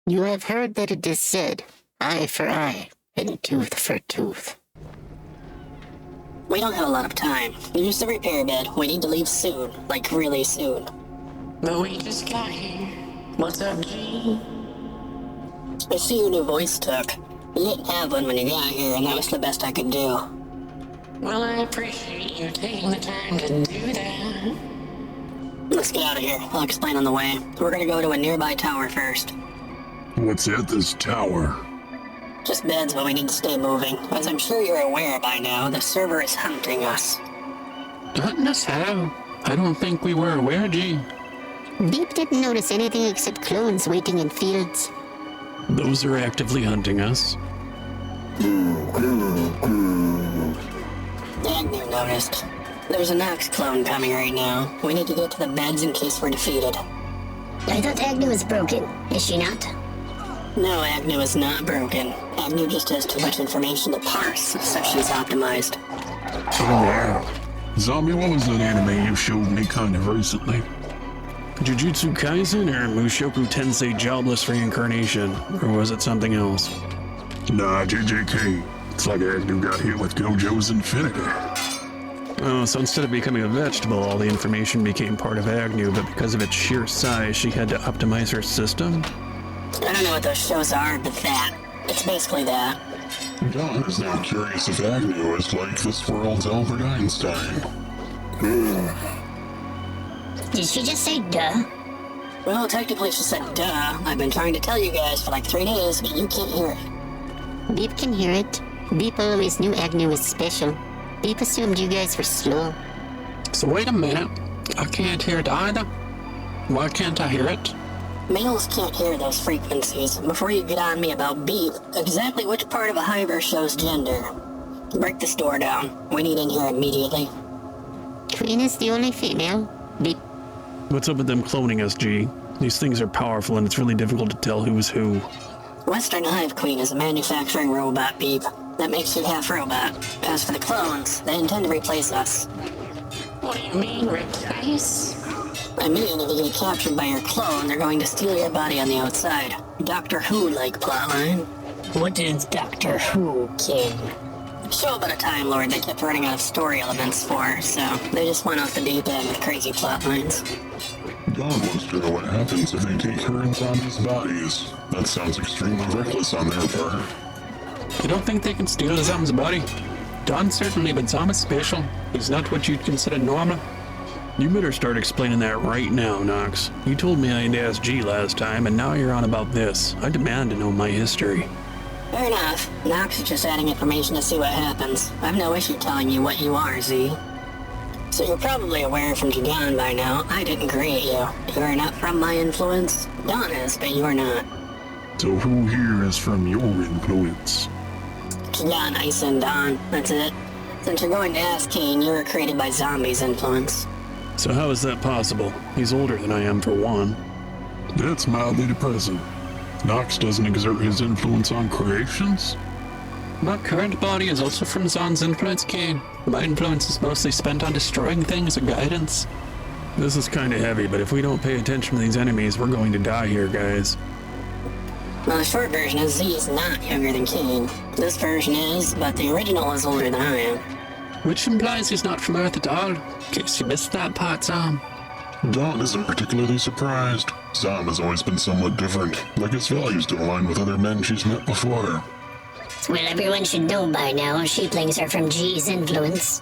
You have heard that it is said, eye for eye, and tooth for tooth. We don't have a lot of time. Use the repair bed. We need to leave soon. Like, really soon. But we just got here. What's up, G? I see your new voice took. You didn't have one when you got here, and that was the best I could do. Well, I appreciate you taking the time to do that. Let's get out of here. I'll explain on the way. We're gonna go to a nearby tower first. What's at this tower? Just beds, but we need to stay moving. As I'm sure you're aware by now, the server is hunting us. Hunting us how? I don't think we were aware, G. Beep didn't notice anything except clones waiting in fields. Those are actively hunting us. Agnew noticed. There's a Nox clone coming right now. We need to get to the beds in case we're defeated. I thought Agnew was broken. Is she not? No, Agnew is not broken. Agnew just has too much information to parse, so she's optimized. Oh yeah. Zombie, what was that anime you showed me kind of recently? Jujutsu Kaisen or Mushoku Tensei Jobless Reincarnation? Or was it something else? Nah, JJK. It's like Agnew got hit with Gojo's Infinity. Oh, so instead of becoming a vegetable, all the information became part of Agnew, but because of its sheer size, she had to optimize her system? I don't know what those shows are, but that. It's basically that. Don is now curious if Agnew is like this world's Albert Einstein. Did she just say duh? Well, technically she said duh. I've been trying to tell you guys for like 3 days, but you can't hear it. Beep can hear it. Beep always knew Agnew was special. Beep assumed you guys were slow. So wait a minute. I can't hear it either. Why can't I hear it? Males can't hear those frequencies. Before you get on me about Beep, exactly which part of a hiver shows gender? Break this door down. We need in here immediately. Queen is the only female. Beep. What's up with them cloning us, G? These things are powerful and it's really difficult to tell who's who. Western Hive Queen is a manufacturing robot, Beep. That makes you half robot. As for the clones, they intend to replace us. What do you mean, replace? I mean, if you get captured by your clone, they're going to steal your body on the outside. Doctor Who-like plotline. What is Doctor Who, King? Show about a Time Lord they kept running out of story elements for, so they just went off the deep end with crazy plotlines. Don wants to know what happens if they take her and zombies' bodies. That sounds extremely reckless on their part. I don't think they can steal a Zom's body. Don certainly, but Zom is special. He's not what you'd consider normal. You better start explaining that right now, Nox. You told me I'd ask G last time, and now you're on about this. I demand to know my history. Fair enough. Nox is just adding information to see what happens. I've no issue telling you what you are, Z. So you're probably aware from Jagan by now, I didn't create you. You are not from my influence. Don is, but you are not. So who here is from your influence? Jagan, Ice, and Don. That's it. Since you're going to ask Kane, you were created by Zombies' influence. So how is that possible? He's older than I am, for one. That's mildly depressing. Nox doesn't exert his influence on creations? My current body is also from Zon's influence, Kane. My influence is mostly spent on destroying things or guidance. This is kinda heavy, but if we don't pay attention to these enemies, we're going to die here, guys. Well, the short version is Z is not younger than Kane. This version is, but the original is older than I am. Which implies he's not from Earth at all, in case you missed that part, Zom. Don isn't particularly surprised. Zom has always been somewhat different, like his values don't align with other men she's met before. Well, everyone should know by now sheeplings are from G's influence.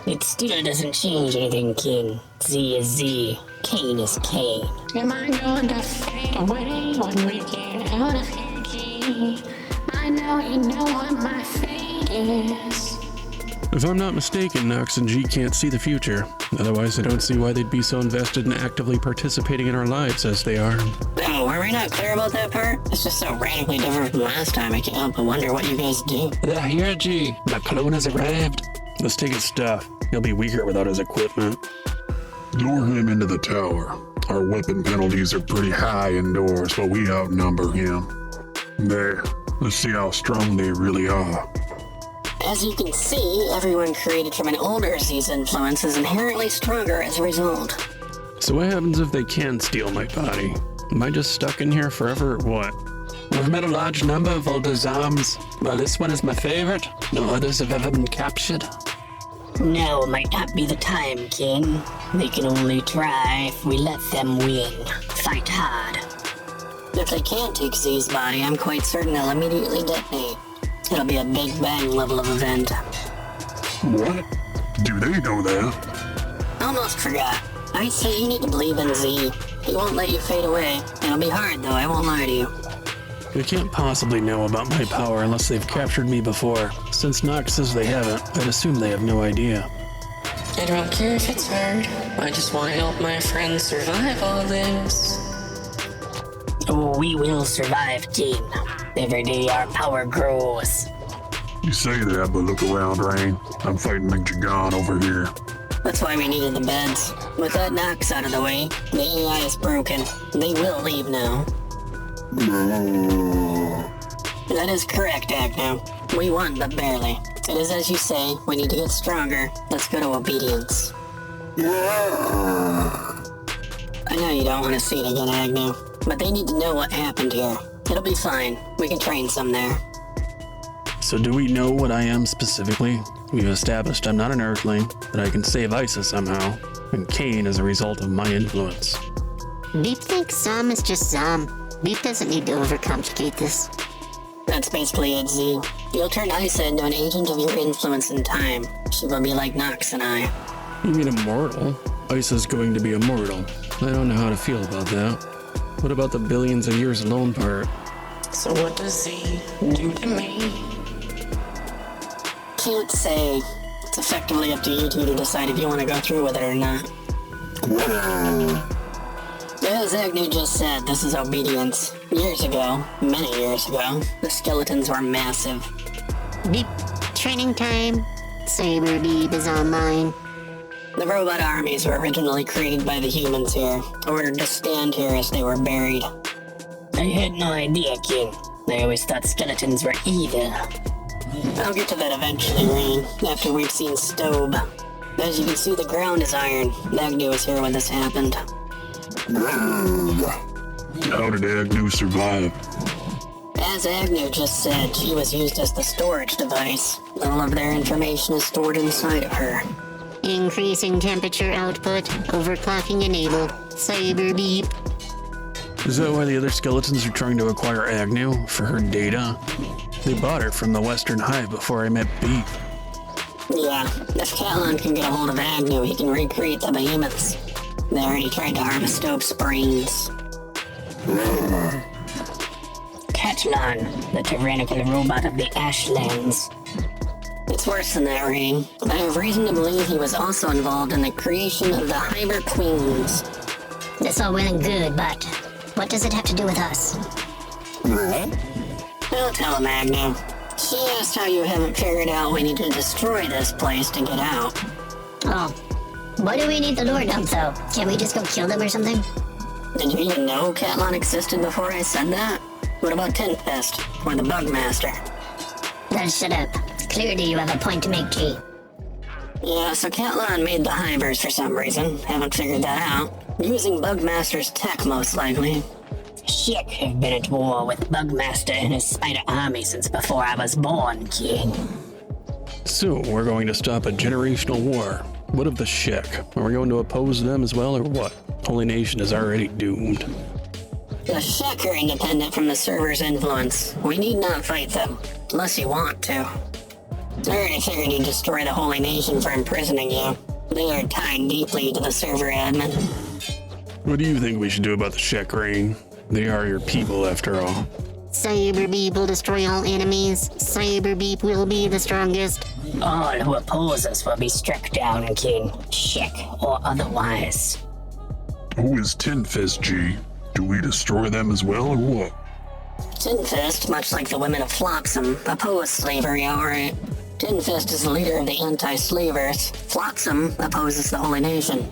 It still doesn't change anything, King. Z is Z. Kane is Kane. Am I going to fade away when we get out of here, G? I know you know what my fate is. If I'm not mistaken, Nox and G can't see the future. Otherwise, I don't see why they'd be so invested in actively participating in our lives as they are. Oh, were we not clear about that part? It's just so radically different from last time, I can't help but wonder what you guys do. Here, G. The clone has arrived. Let's take his stuff. He'll be weaker without his equipment. Lure him into the tower. Our weapon penalties are pretty high indoors, but we outnumber him. There, let's see how strong they really are. As you can see, everyone created from an older Z's influence is inherently stronger as a result. So what happens if they can steal my body? Am I just stuck in here forever or what? I've met a large number of older zombs, but this one is my favorite. No others have ever been captured. Now might not be the time, King. They can only try if we let them win. Fight hard. If they can't take Z's body, I'm quite certain they'll immediately detonate. It'll be a Big Bang level of event. What? Do they know that? Almost forgot. I'd say you need to believe in Z. He won't let you fade away. It'll be hard, though, I won't lie to you. They can't possibly know about my power unless they've captured me before. Since Nox says they haven't, I'd assume they have no idea. I don't care if it's hard. I just want to help my friends survive all this. Oh, we will survive, King. Every day our power grows. You say that, but look around, Rain. I'm fighting McJagon over here. That's why we needed the beds. With that Nox out of the way, the AI is broken. They will leave now. That is correct, Agnew. We won, but barely. It is as you say, we need to get stronger. Let's go to obedience. I know you don't want to see it again, Agnew, but they need to know what happened here. It'll be fine. We can train some there. So do we know what I am specifically? We've established I'm not an Earthling, that I can save Isa somehow, and Kane is a result of my influence. Beep thinks Zom is just Zom. Beep doesn't need to overcomplicate this. That's basically it, Z. You'll turn Isa into an agent of your influence in time. She will be like Nox and I. You mean immortal? Isa's going to be immortal. I don't know how to feel about that. What about the billions of years alone part? So what does Z do to me? Can't say. It's effectively up to you two to decide if you want to go through with it or not. As Agnew just said, this is obedience. Years ago, many years ago, the skeletons were massive. Beep, training time. Saber Beep is online. The robot armies were originally created by the humans here, ordered to stand here as they were buried. I had no idea, King. I always thought skeletons were evil. I'll get to that eventually, Rain, after we've seen Stobe. As you can see, the ground is iron. Agnew was here when this happened. How did Agnew survive? As Agnew just said, she was used as the storage device. All of their information is stored inside of her. Increasing temperature output. Overclocking enabled. Saber Beep. Is that why the other skeletons are trying to acquire Agnew? For her data? They bought her from the Western Hive before I met Beep. Yeah, if Callan can get a hold of Agnew, he can recreate the behemoths. They already tried to harvest Stobe's brains. Catalan, the tyrannical robot of the Ashlands. It's worse than that, Rain. I have reason to believe he was also involved in the creation of the Hyber Queens. That's all well and good, but what does it have to do with us? I'll tell him, Agnew. She asked how you haven't figured out we need to destroy this place to get out. Oh. Why do we need the lore dump, though? Can't we just go kill them or something? Did you even know Catalan existed before I said that? What about Tinfest, or the Bugmaster? Then shut up. Clearly you have a point to make, G. Yeah, so Catalan made the Hybers for some reason. Haven't figured that out. Using Bugmaster's tech, most likely. Shit, have been at war with Bugmaster and his spider army since before I was born, King. So, we're going to stop a generational war. What of the Shek? Are we going to oppose them as well, or what? Holy Nation is already doomed. The Shek are independent from the server's influence. We need not fight them, unless you want to. I already figured you'd destroy the Holy Nation for imprisoning you. They are tied deeply to the server admin. What do you think we should do about the Shek, Rain? They are your people, after all. Saber Beep will destroy all enemies. Saber Beep will be the strongest. All who oppose us will be struck down, King. Shek or otherwise. Who is Tinfist, G? Do we destroy them as well, or what? Tinfist, much like the women of Flotsam, oppose slavery outright. Tinfist is the leader of the anti-slavers. Flotsam opposes the Holy Nation.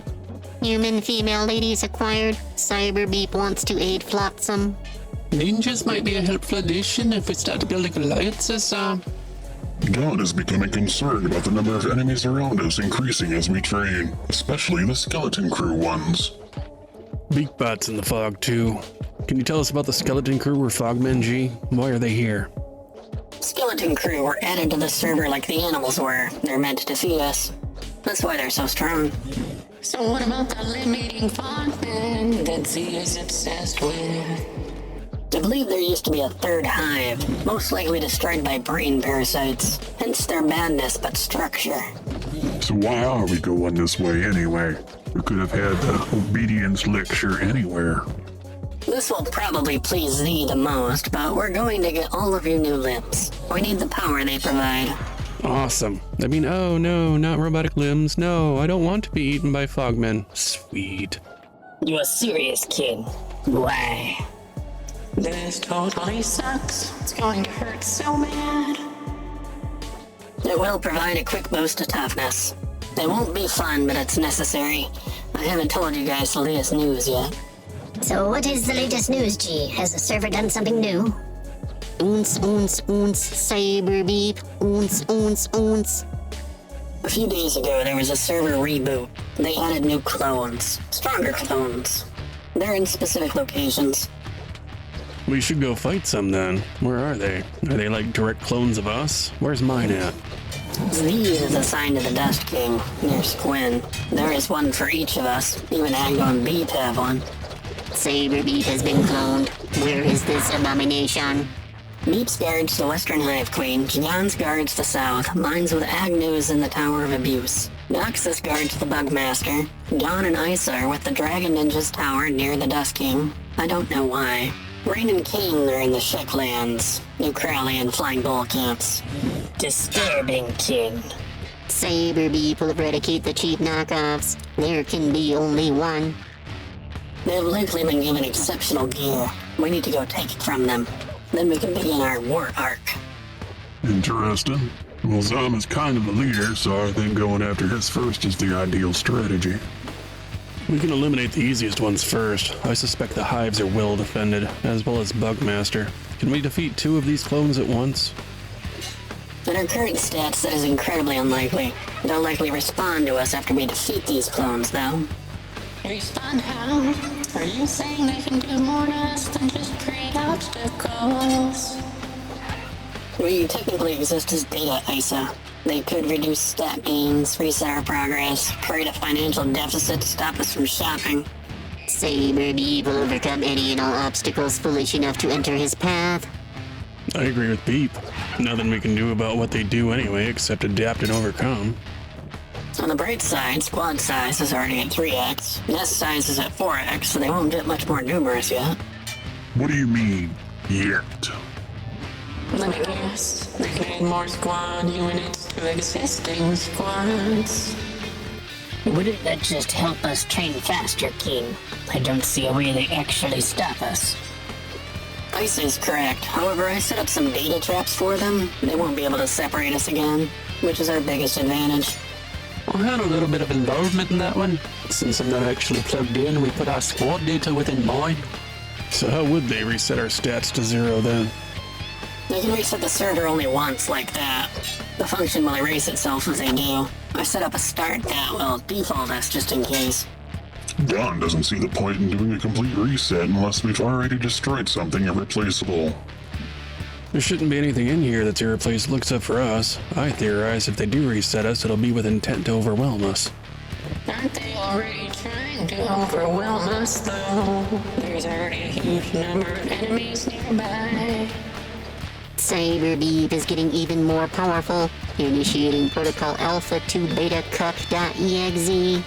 Human female ladies acquired. Cyber Beep wants to aid Flotsam. Ninjas might be a helpful addition if we start building alliances, God is becoming concerned about the number of enemies around us increasing as we train, especially the skeleton crew ones. Beakbot's in the fog, too. Can you tell us about the skeleton crew or Fogmen, G? Why are they here? Skeleton crew were added to the server like the animals were. They're meant to defeat us. That's why they're so strong. So what about the limb-eating fogmen that Z is obsessed with? I believe there used to be a third hive, most likely destroyed by brain parasites. Hence their madness but structure. So why are we going this way anyway? We could have had the obedience lecture anywhere. This will probably please Z the most, but we're going to get all of your new limbs. We need the power they provide. Awesome. I mean, oh no, not robotic limbs. No, I don't want to be eaten by Fogmen. Sweet. You a serious kid? Why? This totally sucks. It's going to hurt so bad. It will provide a quick boost of toughness. It won't be fun, but it's necessary. I haven't told you guys the latest news yet. So what is the latest news, G? Has the server done something new? Oons, Cyber Beep. Oons. A few days ago, there was a server reboot. They added new clones. Stronger clones. They're in specific locations. We should go fight some then. Where are they? Are they like direct clones of us? Where's mine at? Z is assigned to the Dust King, near Squin. There is one for each of us. Even Aggo and Beep have one. Cyber Beep has been cloned. Where is this abomination? Beep's guards the Western Hive Queen, Jan's guards the South, mine's with Agnew's in the Tower of Abuse. Noxus guards the Bugmaster, Dawn and Isa are with the Dragon Ninja's tower near the Dust King. I don't know why. Rain and King are in the Shecklands, New Crowley and Flying Bull camps. Disturbing, kid. Cyber Beep will eradicate the cheap knockoffs. There can be only one. They've likely been given exceptional gear. We need to go take it from them. Then we can begin our war arc. Interesting. Well, Zom is kind of the leader, so I think going after his first is the ideal strategy. We can eliminate the easiest ones first. I suspect the hives are well defended, as well as Bugmaster. Can we defeat 2 of these clones at once? At our current stats, that is incredibly unlikely. They'll likely respond to us after we defeat these clones, though. Respond how? Are you saying they can do more to us than just create obstacles? We technically exist as data ISA. They could reduce stat gains, reset our progress, create a financial deficit to stop us from shopping. Cyber Beep will overcome any and all obstacles foolish enough to enter his path. I agree with Beep. Nothing we can do about what they do anyway, except adapt and overcome. On the bright side, squad size is already at 3x, nest size is at 4x, so they won't get much more numerous yet. What do you mean, yet? Let me guess. They can add more squad units to existing squads. Wouldn't that just help us train faster, King? I don't see a way they actually stop us. Ice is correct. However, I set up some data traps for them. They won't be able to separate us again, which is our biggest advantage. I had a little bit of involvement in that one. Since I'm not actually plugged in, we put our squad data within mine. So how would they reset our stats to 0 then? They can reset the server only once like that. The function will erase itself if they do. I set up a start that will default us just in case. Don doesn't see the point in doing a complete reset unless we've already destroyed something irreplaceable. There shouldn't be anything in here that's irreplaceable except for us. I theorize if they do reset us, it'll be with intent to overwhelm us. Aren't they already trying to overwhelm us, though? There's already a huge number of enemies nearby. Cyber Beep is getting even more powerful, initiating Protocol Alpha to Beta Cuck.exe.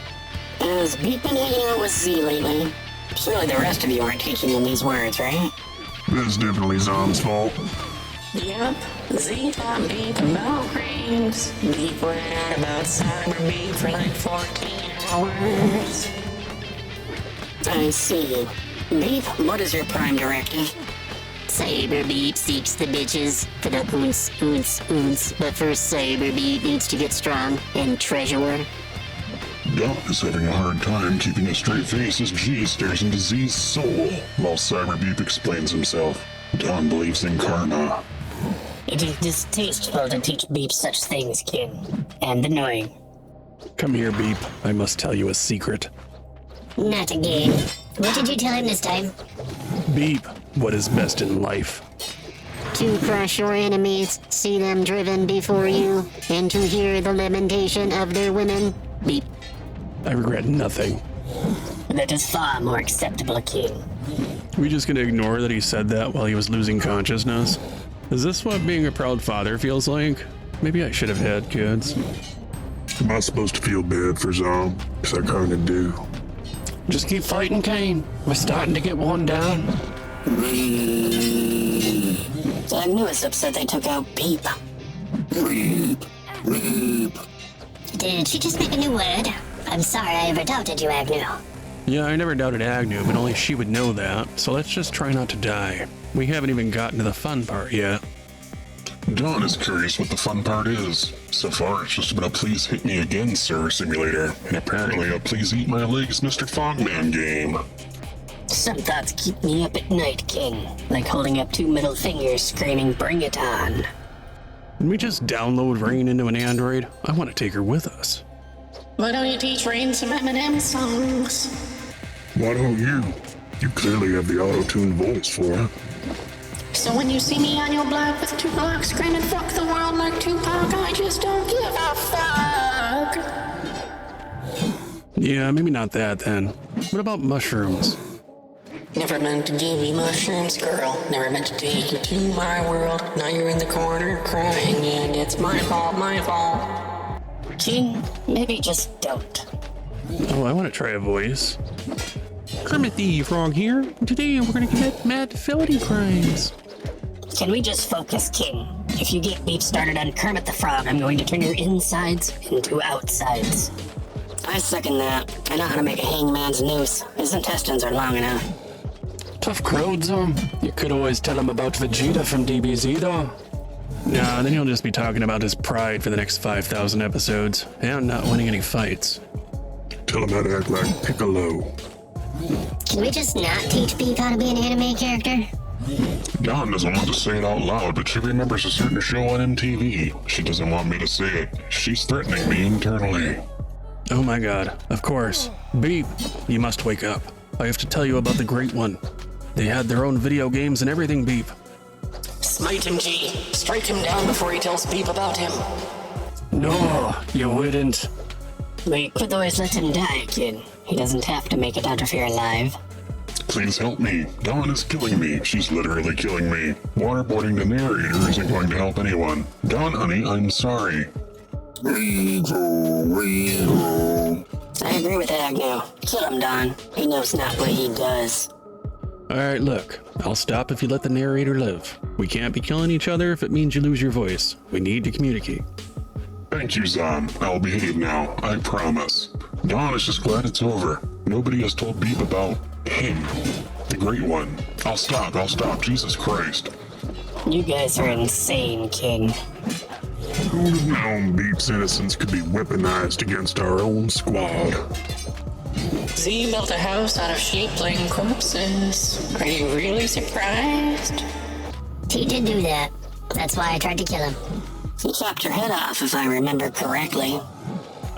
Has Beep been hanging out with Z lately? Surely the rest of you aren't teaching him these words, right? That's definitely Zom's fault. Yep, Z taught Beep about graves. Beep read about Cyber Beep for like 14 hours. I see. Beep, what is your prime directive? Cyber Beep seeks the bitches for the oons. But first Cyber Beep needs to get strong and treasure. Don is having a hard time keeping a straight face as G stares into Z's soul while Cyber Beep explains himself. Don believes in karma. It is distasteful to teach Beep such things, kid. And annoying. Come here, Beep. I must tell you a secret. Not again. What did you tell him this time? Beep, what is best in life? To crush your enemies, see them driven before you, and to hear the lamentation of their women. Beep. I regret nothing. That is far more acceptable, King. We just gonna ignore that he said that while he was losing consciousness? Is this what being a proud father feels like? Maybe I should have had kids. Am I supposed to feel bad for Zom? Because I kinda do. Just keep fighting, Kane. We're starting to get worn down. Agnew is upset they took out Beep. Did she just make a new word? I'm sorry I ever doubted you, Agnew. Yeah, I never doubted Agnew, but only she would know that, so let's just try not to die. We haven't even gotten to the fun part yet. Dawn is curious what the fun part is. So far, it's just been a please hit me again, sir simulator, and apparently a please eat my legs, Mr. Fogman game. Some thoughts keep me up at night, King. Like holding up 2 middle fingers screaming, bring it on. Can we just download Rain into an Android? I want to take her with us. Why don't you teach Rain some Eminem songs? Why don't you? You clearly have the auto-tuned voice for it. So when you see me on your block with 2 blocks screaming fuck the world like Tupac, I just don't give a fuck. Yeah, maybe not that then. What about mushrooms? Never meant to give you mushrooms, girl. Never meant to take you to my world. Now you're in the corner crying, and it's my fault, my fault. King, maybe just don't. Oh, I want to try a voice. Kermit the Frog here. Today we're going to commit mad fidelity crimes. Can we just focus, King? If you get Beep started on Kermit the Frog, I'm going to turn your insides into outsides. I second that. I know how to make a hangman's noose. His intestines are long enough. Tough crowd, Zom. You could always tell him about Vegeta from DBZ, though. Nah, then he'll just be talking about his pride for the next 5,000 episodes, and not winning any fights. Tell him how to act like Piccolo. Can we just not teach Beep how to be an anime character? Dawn doesn't want to say it out loud, but she remembers a certain show on MTV. She doesn't want me to say it. She's threatening me internally. Oh my god, of course. Beep, you must wake up. I have to tell you about the Great One. They had their own video games and everything, Beep. Smite him, G. Strike him down before he tells Beep about him. No, you wouldn't. We could always let him die, Kid. He doesn't have to make it out of here alive. Please help me. Dawn is killing me. She's literally killing me. Waterboarding the narrator isn't going to help anyone. Dawn, honey, I'm sorry. I agree with Agnew. Kill him, Don. He knows not what he does. Alright, look. I'll stop if you let the narrator live. We can't be killing each other if it means you lose your voice. We need to communicate. Thank you, Zon. I'll behave now. I promise. Dawn is just glad it's over. Nobody has told Beep about him. The Great One. I'll stop. Jesus Christ. You guys are insane, King. Who would have known Beep's innocence could be weaponized against our own squad? Z built a house out of sheep-laying corpses. Are you really surprised? He did do that. That's why I tried to kill him. He chopped your head off, if I remember correctly.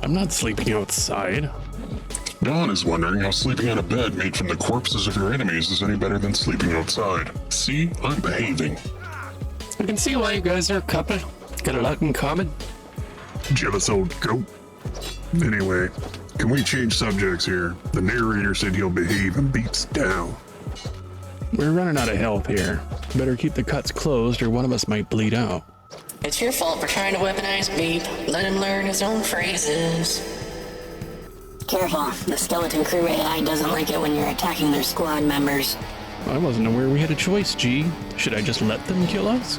I'm not sleeping outside. Dawn is wondering how sleeping on a bed made from the corpses of your enemies is any better than sleeping outside. See? I'm behaving. I can see why you guys are a couple. Got a lot in common. Jealous old goat. Anyway, can we change subjects here? The narrator said he'll behave and Beep's down. We're running out of health here. Better keep the cuts closed or one of us might bleed out. It's your fault for trying to weaponize Beep. Let him learn his own phrases. Careful, the skeleton crew AI doesn't like it when you're attacking their squad members. I wasn't aware we had a choice, G. Should I just let them kill us?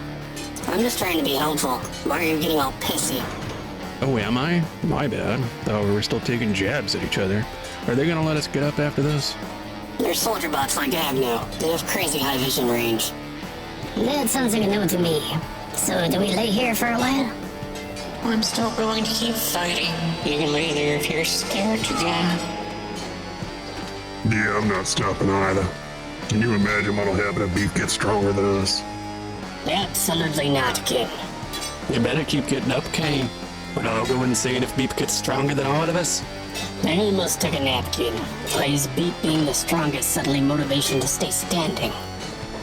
I'm just trying to be helpful. Why are you getting all pissy? Oh, am I? My bad. Thought we were still taking jabs at each other. Are they gonna let us get up after this? They're soldier bots like Agnew. They have crazy high vision range. That sounds like a no to me. So do we lay here for a while? I'm still going to keep fighting. You can lay there if you're scared to death. Yeah, I'm not stopping either. Can you imagine what'll happen if Beep gets stronger than us? Absolutely not, King. You better keep getting up, Kane. We'll all go insane if Beep gets stronger than all of us. I almost took a nap, kid. Why is Beat being the strongest suddenly motivation to stay standing?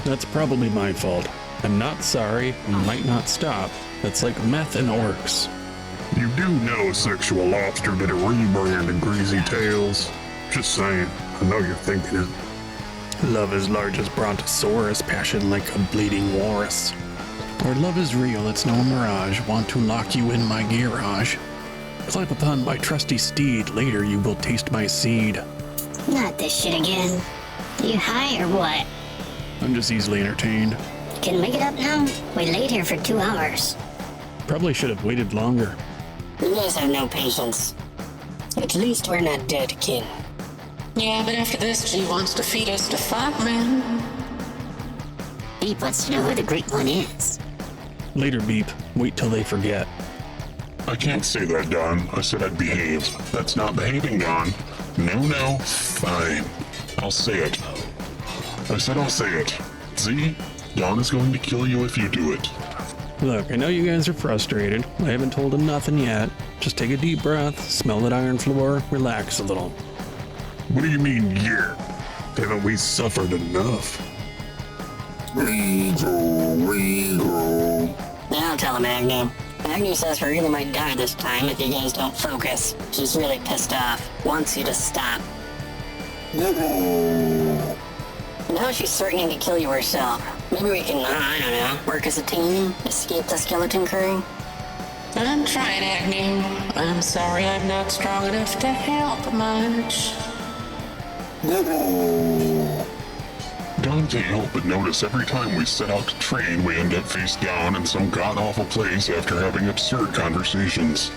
That's probably my fault. I'm not sorry, might not stop. That's like meth and orcs. You do know Sexual Lobster did a rebrand of Greasy Tales. Just saying, I know you're thinking it. Love is large as Brontosaurus, passion like a bleeding walrus. Or love is real, it's no mirage, want to lock you in my garage. Climb upon my trusty steed, later you will taste my seed. Not this shit again. You high or what? I'm just easily entertained. Can we get up now? We laid here for 2 hours. Probably should have waited longer. You guys have no patience. At least we're not dead, kid. Yeah, but after this, she wants to feed us to Fogman. Beep wants to know who the Great One is. Later, Beep. Wait till they forget. I can't say that, Don. I said I'd behave. That's not behaving, Don. No, fine. I'll say it. I said I'll say it. Z, Don is going to kill you if you do it. Look, I know you guys are frustrated. I haven't told him nothing yet. Just take a deep breath, smell that iron floor, relax a little. What do you mean, yeah? Haven't we suffered enough? I'll tell him, Agnew. Agnew says we really might die this time if you guys don't focus. She's really pissed off. Wants you to stop. Now she's threatening to kill you herself. Maybe we can, I don't know, work as a team? Escape the skeleton crew? I'm trying, Agnew. I'm sorry I'm not strong enough to help much. Don can't help but notice every time we set out to train, we end up face down in some god-awful place after having absurd conversations.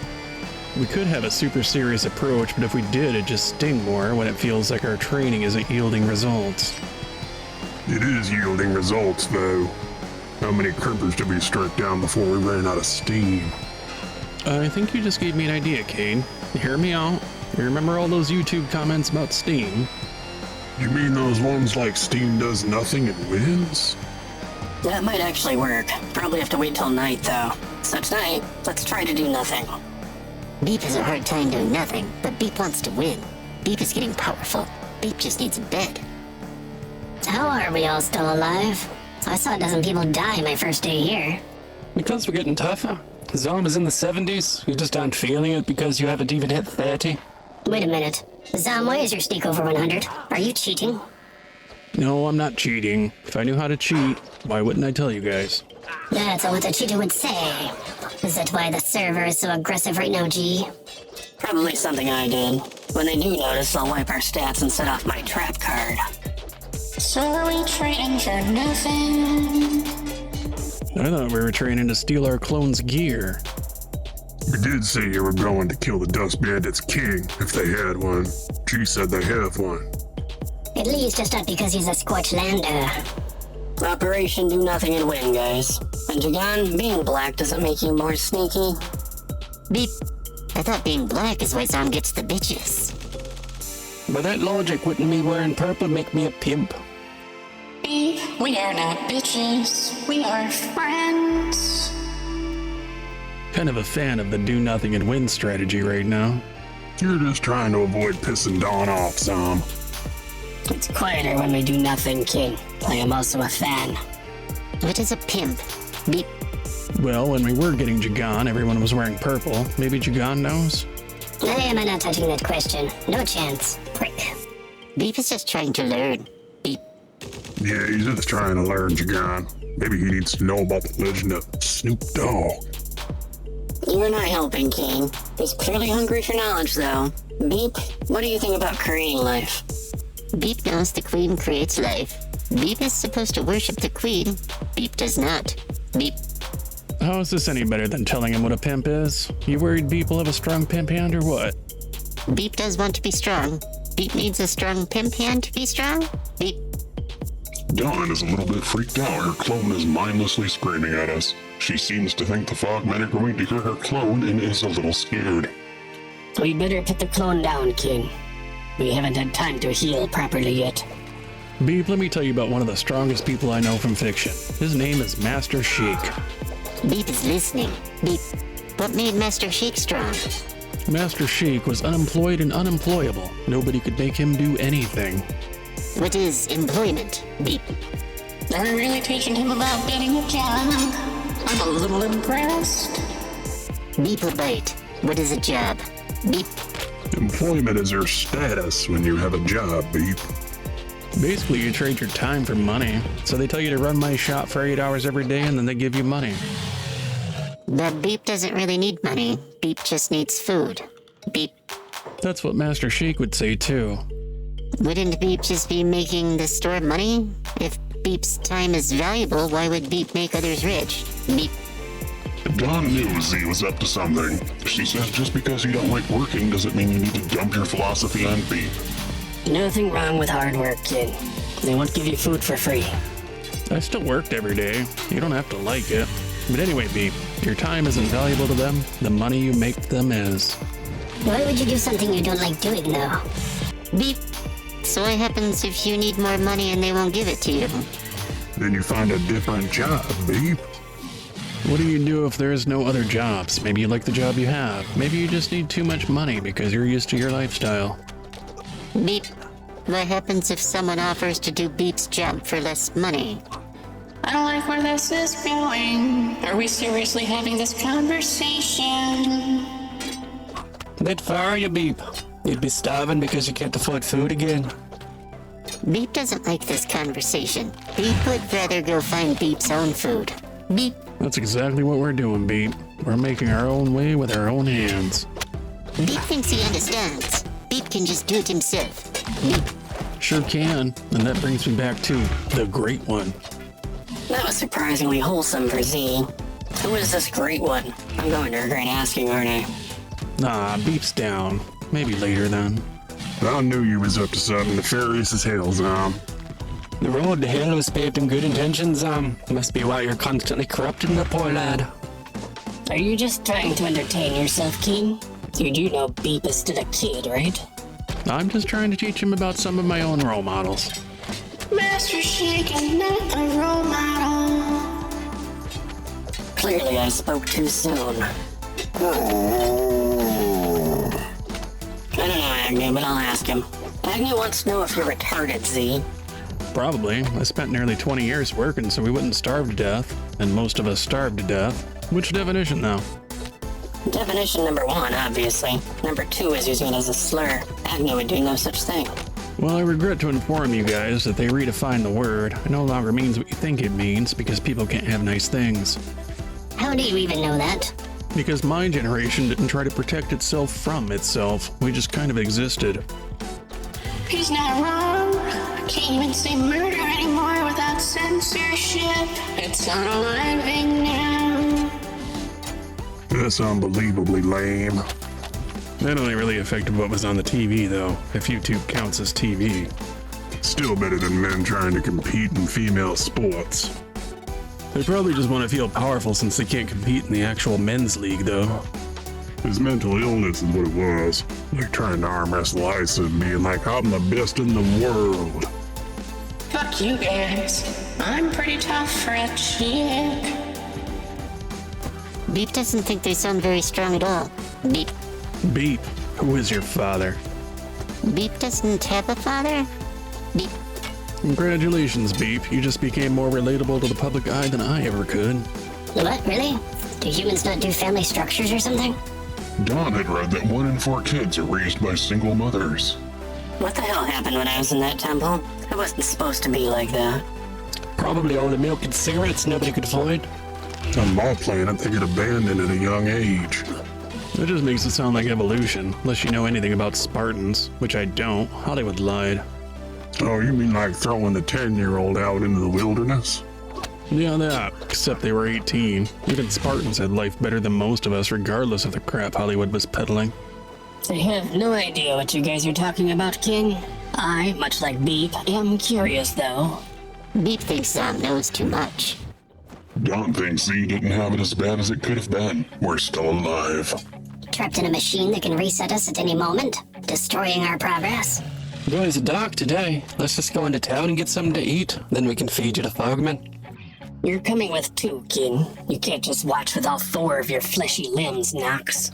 We could have a super serious approach, but if we did, it'd just sting more when it feels like our training isn't yielding results. It is yielding results, though. How many crimpers did we strike down before we ran out of steam? I think you just gave me an idea, Kane. Hear me out. You remember all those YouTube comments about Steam? You mean those ones like Steam does nothing and wins? That might actually work. Probably have to wait till night, though. So tonight, let's try to do nothing. Beep has a hard time doing nothing, but Beep wants to win. Beep is getting powerful. Beep just needs a bed. How are we all still alive? I saw a dozen people die my first day here. Because we're getting tougher. Zom is in the 70s. You just aren't feeling it because you haven't even hit 30. Wait a minute. Zom, why is your sneak over 100? Are you cheating? No, I'm not cheating. If I knew how to cheat, why wouldn't I tell you guys? That's what a cheater would say. Is that why the server is so aggressive right now, G? Probably something I did. When they do notice, I'll wipe our stats and set off my trap card. So are we training for nothing? I thought we were training to steal our clone's gear. We did say you were going to kill the Dust Bandit's king, if they had one. She said they have one. At least it's not because he's a Scorchlander. Operation Do Nothing and Win, guys. And Jagan, being black doesn't make you more sneaky. Beep. I thought being black is why Zom gets the bitches. By that logic, wouldn't me wearing purple make me a pimp? Beep, we are not bitches. We are friends. Kind of a fan of the do nothing and win strategy right now. You're just trying to avoid pissing Dawn off, Zom. It's quieter when we do nothing, kid. I am also a fan. What is a pimp? Beep. Well, when we were getting Jagan, everyone was wearing purple. Maybe Jagan knows? I am not touching that question. No chance. Prick. Beep is just trying to learn. Beep. Yeah, he's just trying to learn, Jagan. Maybe he needs to know about the legend of Snoop Dogg. You're not helping, King. He's clearly hungry for knowledge, though. Beep, what do you think about creating life? Beep knows the queen creates life. Beep is supposed to worship the queen. Beep does not. Beep. How is this any better than telling him what a pimp is? You worried Beep will have a strong pimp hand or what? Beep does want to be strong. Beep needs a strong pimp hand to be strong. Beep. Dawn is a little bit freaked out. Her clone is mindlessly screaming at us. She seems to think the Fogmen are going to hear her clone and is a little scared. We better put the clone down, kid. We haven't had time to heal properly yet. Beep, let me tell you about one of the strongest people I know from fiction. His name is Master Sheik. Beep is listening. Beep. What made Master Sheik strong? Master Sheik was unemployed and unemployable. Nobody could make him do anything. What is employment, Beep? Are we really teaching him about getting a job? I'm a little impressed. Beep will bite. What is a job? Beep. Employment is your status when you have a job, Beep. Basically, you trade your time for money. So they tell you to run my shop for 8 hours every day and then they give you money. But Beep doesn't really need money. Beep just needs food. Beep. That's what Master Sheik would say too. Wouldn't Beep just be making the store money? If Beep's time is valuable, why would Beep make others rich? Beep. Dawn knew Z was up to something. She says just because you don't like working doesn't mean you need to dump your philosophy on Beep. Nothing wrong with hard work, kid. They won't give you food for free. I still worked every day. You don't have to like it. But anyway, Beep, your time isn't valuable to them. The money you make them is. Why would you do something you don't like doing, though? Beep. So what happens if you need more money and they won't give it to you? Then you find a different job, Beep. What do you do if there is no other jobs? Maybe you like the job you have. Maybe you just need too much money because you're used to your lifestyle. Beep. What happens if someone offers to do Beep's job for less money? I don't like where this is going. Are we seriously having this conversation? They'd fire you, Beep. You'd be starving because you can't afford food again. Beep doesn't like this conversation. Beep would rather go find Beep's own food. Beep. That's exactly what we're doing, Beep. We're making our own way with our own hands. Beep thinks he understands. Beep can just do it himself. Beep. Sure can. And that brings me back to the Great One. That was surprisingly wholesome for Z. Who is this great one? I'm going to regret asking, aren't I? Nah, Beep's down. Maybe later then. I knew you was up to something nefarious as hell, Zom. The road to hell was paved in good intentions, Must be why you're constantly corrupting the poor lad. Are you just trying to entertain yourself, King? You do know Beep is still a kid, right? I'm just trying to teach him about some of my own role models. Master Sheik is not a role model. Clearly I spoke too soon. I don't know Agnew, but I'll ask him. Agnew wants to know if you're retarded, Z. Probably. I spent nearly 20 years working so we wouldn't starve to death. And most of us starved to death. Which definition, though? Definition number 1, obviously. Number 2 is using it as a slur. Agnew would do no such thing. Well, I regret to inform you guys that they redefined the word. It no longer means what you think it means because people can't have nice things. How do you even know that? Because my generation didn't try to protect itself from itself. We just kind of existed. He's not wrong. I can't even say murder anymore without censorship. It's unaliving now. That's unbelievably lame. That only really affected what was on the TV, though, if YouTube counts as TV. Still better than men trying to compete in female sports. They probably just want to feel powerful since they can't compete in the actual men's league, though. His mental illness is what it was. Like trying to arm wrestle Isa and being like, I'm the best in the world. Fuck you guys. I'm pretty tough for a chick. Beep doesn't think they sound very strong at all. Beep. Beep, who is your father? Beep doesn't have a father? Beep. Congratulations, Beep. You just became more relatable to the public eye than I ever could. What, really? Do humans not do family structures or something? Dawn had read that 1 in 4 kids are raised by single mothers. What the hell happened when I was in that temple? I wasn't supposed to be like that. Probably all the milk and cigarettes nobody could afford. On my planet, they get abandoned at a young age. That just makes it sound like evolution, unless you know anything about Spartans, which I don't. Hollywood lied. Oh, you mean like throwing the 10-year-old out into the wilderness? Yeah, that. Except they were 18. Even Spartans had life better than most of us, regardless of the crap Hollywood was peddling. I have no idea what you guys are talking about, King. I, much like Beep, am curious, though. Beep thinks Zom knows too much. Dawn thinks Z didn't have it as bad as it could have been. We're still alive. Trapped in a machine that can reset us at any moment, destroying our progress. Going to dock today. Let's just go into town and get something to eat. Then we can feed you to Fogman. You're coming with 2, King. You can't just watch with all 4 of your fleshy limbs, Nox.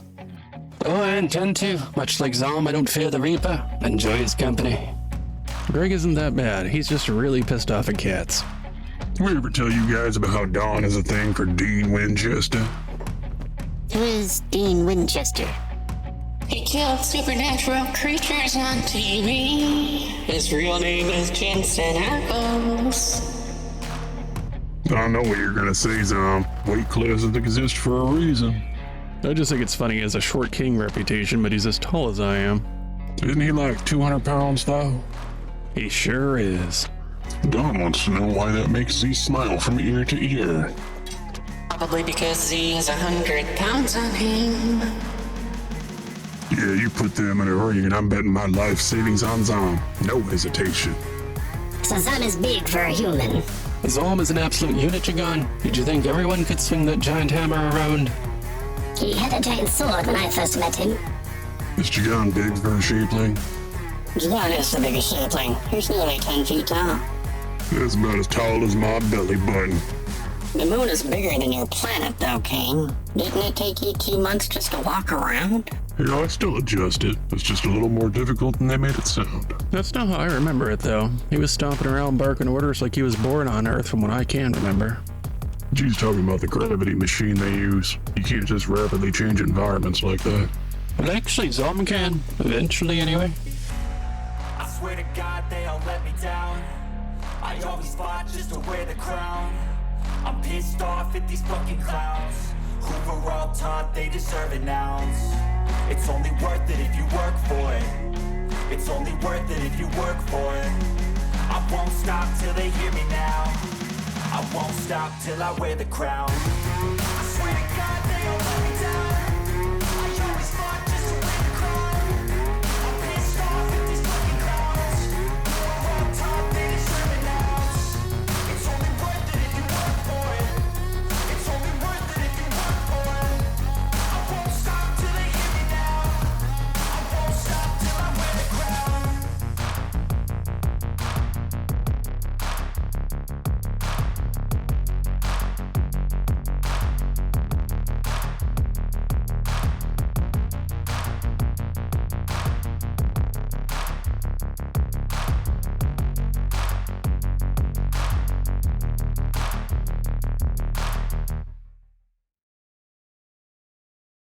Oh, I intend to. Much like Zom, I don't fear the Reaper. Enjoy his company. Greg isn't that bad. He's just really pissed off at cats. Did we ever tell you guys about how Dawn is a thing for Dean Winchester? Who is Dean Winchester? He killed supernatural creatures on TV. His real name is Jensen Ackles. I know what you're gonna say, Zom. Weight classes exist for a reason. I just think it's funny he has a short king reputation, but he's as tall as I am. Isn't he like 200 pounds, though? He sure is. Dawn wants to know why that makes Z smile from ear to ear. Probably because Z has 100 pounds on him. Yeah, you put them in a ring and I'm betting my life savings on Zom. No hesitation. So Zom is big for a human. Zom is an absolute unit, Jagan. Did you think everyone could swing that giant hammer around? He had a giant sword when I first met him. Is Jagan big for a shapeling? Jagan is the biggest shapling. He's nearly 10 feet tall. That's about as tall as my belly button. The moon is bigger than your planet, though, Kane. Didn't it take you 2 months just to walk around? You know, I still adjusted. It's just a little more difficult than they made it sound. That's not how I remember it, though. He was stomping around barking orders like he was born on Earth from what I can remember. G's talking about the gravity machine they use. You can't just rapidly change environments like that. Well, actually, Zom can. Eventually, anyway. I swear to God, they all let me down. I always fought just to wear the crown. I'm pissed off at these fucking clowns who were all taught they deserve an ounce. It's only worth it if you work for it. It's only worth it if you work for it. I won't stop till they hear me now. I won't stop till I wear the crown. I swear to God